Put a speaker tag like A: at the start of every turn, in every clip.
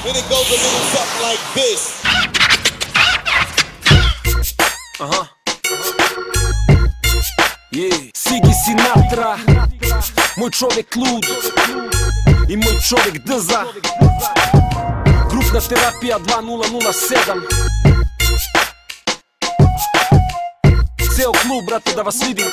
A: And it goes a little something like this.
B: Sigi Sinatra, moj čovjek lud i moj čovjek Dza. Grupna terapija 2007. Ceo klub, brate, da vas vidim.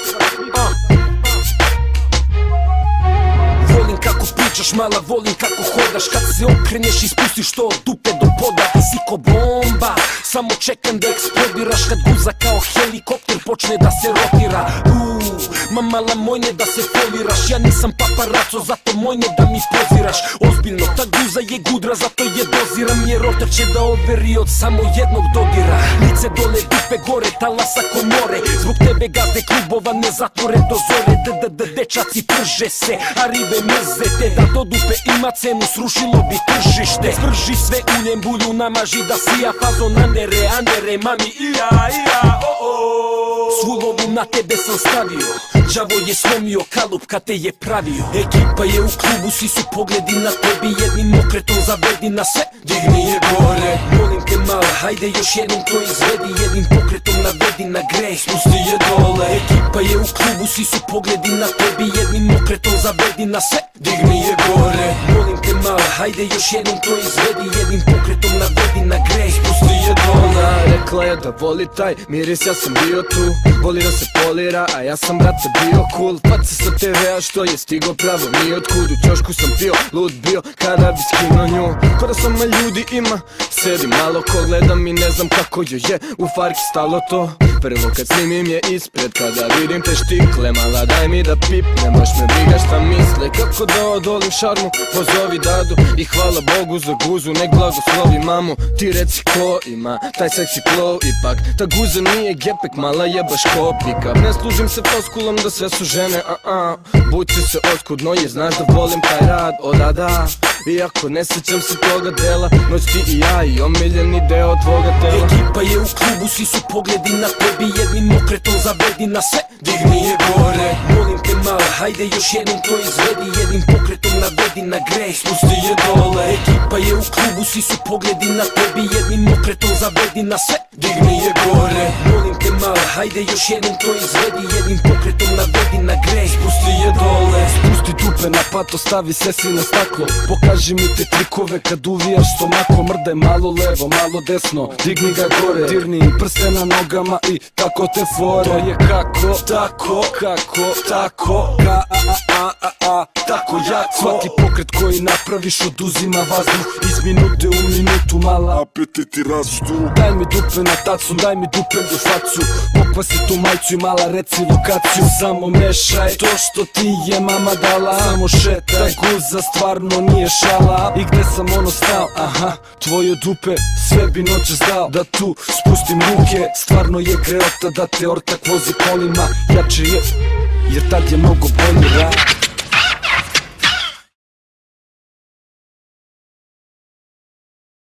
B: Volim kako pričaš, mala, volim kako hodaš. Kad se okreneš i spustiš to od dupe do poda. Ti si ko bomba, samo čekam da eksplodiraš. Kad guza kao helikopter počne da se rotira. Ma mala, moj ne da se foliraš. Ja nisam paparaco, zato moj ne da mi poziraš. Ozbiljno, ta guza je gudra, zato je doziram. Jer otac će da overi od samo jednog dodira. Lice dole, dupe gore, talasa ko more. Zbog tebe gazde klubova ne zatvore do zore. Dečaci prže se, a ribe mrzete. Da do dupe ima cenu, srušilo bi tržište. Sprži sve uljem, bulju namaži da sija. Fazon andere, mami ija, Svu lovu na tebe sam stavio. Đavo je slomio kalup kad te je pravio. Ekipa je u klubu, svi su pogledi na tebi. Jednim okretom zavedi na sve, digni je gore. Molim te mala, hajde još jednom to izvedi. Jednim pokretom navedi na grej, spusti je dole. Ekipa je u klubu, svi su pogledi na tebi. Jednim okretom zavedi na sve, digni je gore. Molim te mala, hajde još jednom to izvedi. Jednim pokretom navedi na grej, spusti je dole.
C: Rekla je da voli taj miris, ja sam bio tu. Voli da se polira, a ja sam, brate, bio cool. Faca sa TV-a što je stigo pravo nijotkud. U ćošku sam pio, lud bio kada bi skinuo nju. Ko da sama ljudi ima, sedim malo ko gledam i ne znam kako joj je u farki stalo to. Prvo kad snimim je ispred, kada vidim te štikle. Mala, daj mi da pipnem, baš me briga šta misle. Kako da odolim šarmu, pozovi dadu. I hvala Bogu za guzu, nek blagoslovi mamu. Ti reci ko ima taj seksi flow. Ipak ta guza nije gepek, mala je baš kopika. Ne služim se floskulom da sve su žene, Buci se oskudno jer znaš da volim taj rad, da. Iako ne sećam se toga dela, noć ti i ja i omiljeni deo tvoga tela.
B: Ekipa je u klubu, svi su pogledi na tebi. Jednim okretom zavedi na sve, digni je gore. Molim te mala, hajde još jednom to izvedi. Jednim pokretom navedi na grej, spusti je dole. Ekipa je u klubu, svi su pogledi na tebi. Jednim okretom zavedi na sve, digni je gore. Molim te mala, hajde još jednom to izvedi. Jednim pokretom navedi na grej, spusti je dole.
C: Spusti dupe na pato, stavi sesi na staklo. Pokaži mi te trikove kad uvijaš stomako. Mrdaj malo levo, malo desno, digni ga gore. Dirni prste na nogama i tako te fore. To je kako, tako, tako jako. Svaki pokret koji napraviš oduzima vazduh. Iz minute u minutu mala, apetiti rastu. Daj mi dupe na tacu, daj mi dupe u facu. Pokvasi tu majcu i mala reci lokaciju. Samo mešaj to što ti je mama dala. Samo šetaj, guza stvarno nije šala. I gde sam ono stao, tvoje dupe sve bi noćas dao. Da tu spustim ruke, stvarno je greota. Da te ortak vozi kolima, jače je, jer tad je mnogo bolji rad.